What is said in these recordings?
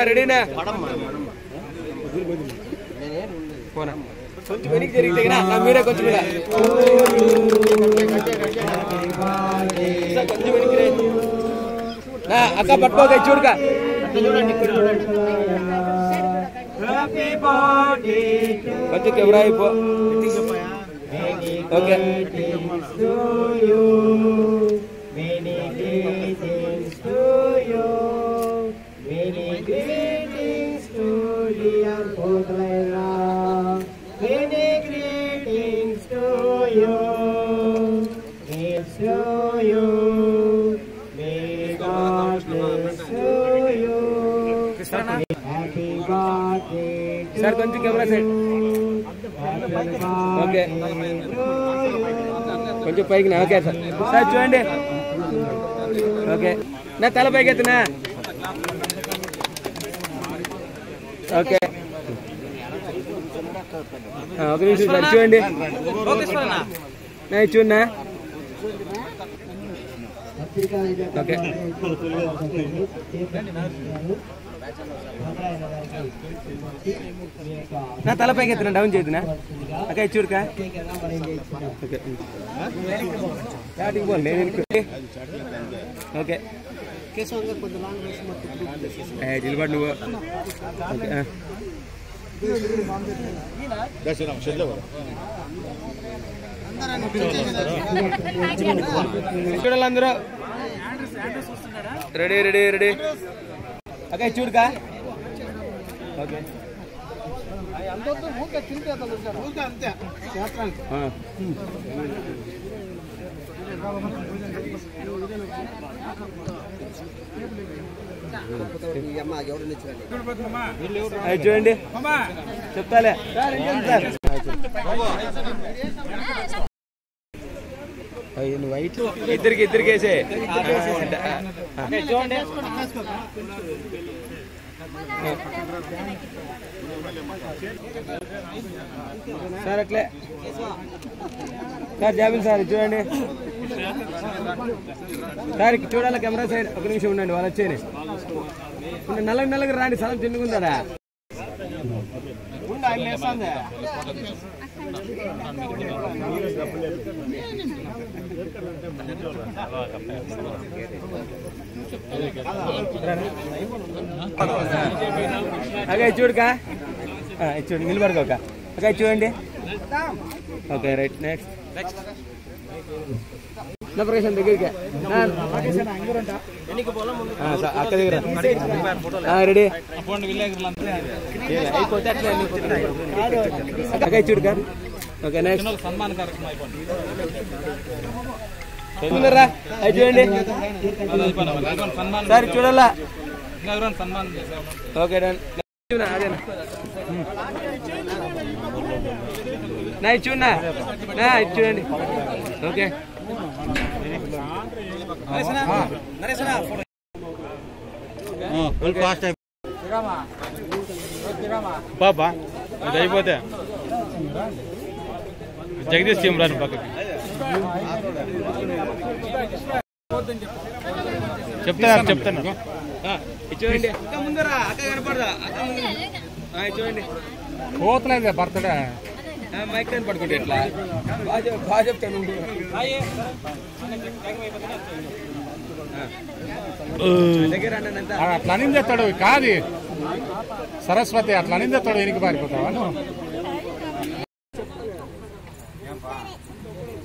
రెడీనా పోనా కొంచెం వెనక్కి జరిగితే మీరే కొంచెం కొంచెం వెనక్కి అక్క పట్టుకోక చూడక కొంచెం కెమెరా అయిపో ఓకే సార్ కొంచెం కెమెరా సైడ్ ఓకే కొంచెం పైకి ఓకే సార్ సార్ చూడండి ఓకే నా తల పైకి ఎత్తునా ఓకే ఒక నిమిషం సార్ చూడండి చూడనా ఓకే నా తల పైకి ఎత్తున్నా డౌన్ చేద్దునా అక్క చూడక ఓకే ఓకే నిలబడి నువ్వు చూడాలి అందరూ రెడీ రెడీ రెడీ అక్క చూడక ఓకే చూడండి చెప్తాలే వైట్ ఇద్దరికి వేసే చూడండి సార్ అట్లే సార్ జాబిల్ సార్ చూడండి సార్ చూడాలి కెమెరా సైడ్ ఒక నిమిషం ఉండండి వాళ్ళు వచ్చేయండి నల్లగా రాండి స్థలం తిండుకుంటారా అక్క చూడక చూడండి నిలబడుకోక అక్క చూడండి ఓకే రైట్ నెక్స్ట్ ప్రకాశం దగ్గరికి అక్క దగ్గర రెడీ అయిపోతే అట్లా అక్క చూడక ఓకే నెక్స్ట్ రా చూడండి సార్ చూడాలా ఓకే డన్ అదేనా నా చూడనా చూడండి ఓకే బాబా అది అయిపోతే జగదీష్ టీం రాను పక్కకి చెప్తాను చూడండి ముందరా అక్క కనపడదా అక్క చూడండి పోతలేదు బర్త్డే మైక్ అని పడుకుంటే ఎట్లా బాగా చెప్తాను అట్లా నిందేస్తాడు కాదు సరస్వతి అట్లా నిందేస్తాడు వెనక్కి పారిపోతావా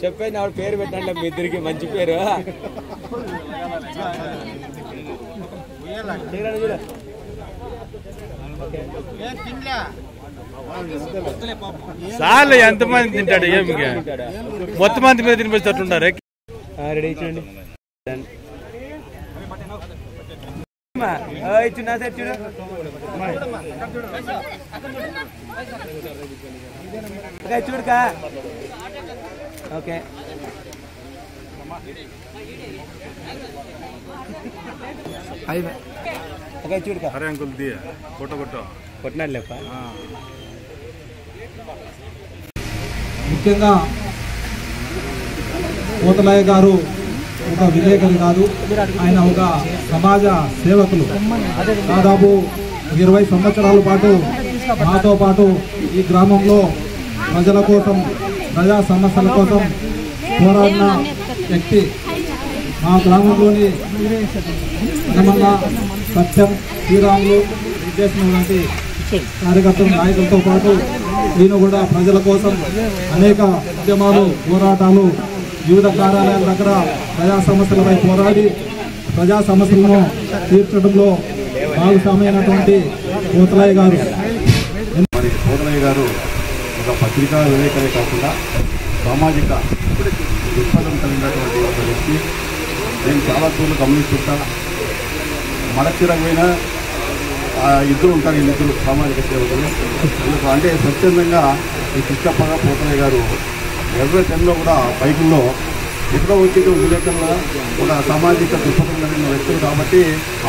చెప్పేది ఆవిడ పేరు పెట్టండి మీ ఇద్దరికి మంచి పేరు చాలు ఎంతమంది తింటాడు ఏమి మొత్తం మంది మీద తినిపిస్తుంటారు రెడీ చూడండి చూడు చూడు చూడకా ఓకే చూడకా అరే అంకుల్ ఫోటో కొట్టినాడు లేప ముఖ్యంగా పోతలయ్య గారు ఒక విలేకరి కాదు, ఆయన ఒక సమాజ సేవకులు. దాదాపు 20 సంవత్సరాల పాటు మాతో పాటు ఈ గ్రామంలో ప్రజల కోసం, ప్రజా సమస్యల కోసం పోరాడిన వ్యక్తి. మా గ్రామంలోని హనుమన్న, సత్యం, శ్రీరాములు చేసినటువంటి కార్యకర్తల నాయకులతో పాటు ఈయన కూడా ప్రజల కోసం అనేక ఉద్యమాలు, పోరాటాలు, వివిధ కార్యాలయాల దగ్గర ప్రజా సమస్యలపై పోరాడి ప్రజా సమస్యలను తీర్చడంలో భాగస్వామైనటువంటి పోతలయ్య గారు. మరి పోతలయ్య గారు ఒక పత్రికా విలేకరే కాకుండా సామాజిక దృక్పథం కలిగినటువంటి ఒక వ్యక్తి. నేను చాలా చోట్ల గమనిస్తుంటా, మడచిరమైన ఇద్దరు ఉంటారు, ఈ ఇద్దరు సామాజిక సేవకులు. అంటే స్వచ్ఛందంగా ఈ కృష్ణప్పగా పోతలయ్య గారు ఎర్ర టెన్లో కూడా బైకుల్లో ఎక్కడో వచ్చి విలేకరుల ఒక సామాజిక దృక్పథం కలిగిన వ్యక్తులు కాబట్టి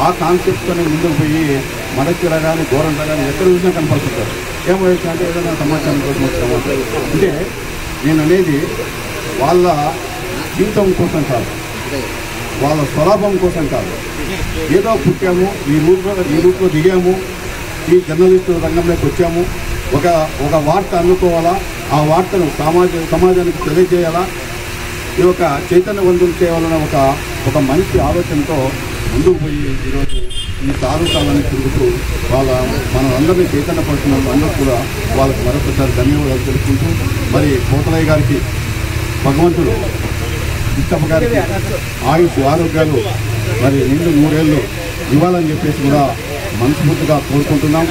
ఆ కాన్సెప్ట్తోనే ముందుకు పోయి మడచిర కానీ గోరంట కానీ ఎక్కడ చూసినా కనపడుతుంటారు. ఏమవుతుంది అంటే ఏదైనా సమాచారం కోసం వచ్చాము అంటే నేను అనేది వాళ్ళ జీవితం కోసం కాదు, వాళ్ళ స్వలాభం కోసం కాదు. ఏదో పుట్టాము, ఈ రూట్లో దిగాము, ఈ జర్నలిస్టు రంగంలోకి వచ్చాము, ఒక వార్త అందుకోవాలా, ఆ వార్తను సమాజానికి తెలియజేయాలా, ఈ యొక్క చైతన్యవంతులు చేయాలన్న ఒక మంచి ఆలోచనతో ముందుకు పోయి ఈరోజు ఈ తాలూకాలను తిరుగుతూ మన అందరినీ చైతన్యపడుతున్న అందరూ కూడా వాళ్ళకి మరొకసారి ధన్యవాదాలు తెలుపుకుంటూ, మరి పోతలయ్య గారికి భగవంతుడు కృష్ణప్ప గారికి ఆయుష్ ఆరోగ్యాలు మరి నిండు 3 ఏళ్ళు ఇవ్వాలని చెప్పేసి కూడా మనస్ఫూర్తిగా కోరుకుంటున్నాం.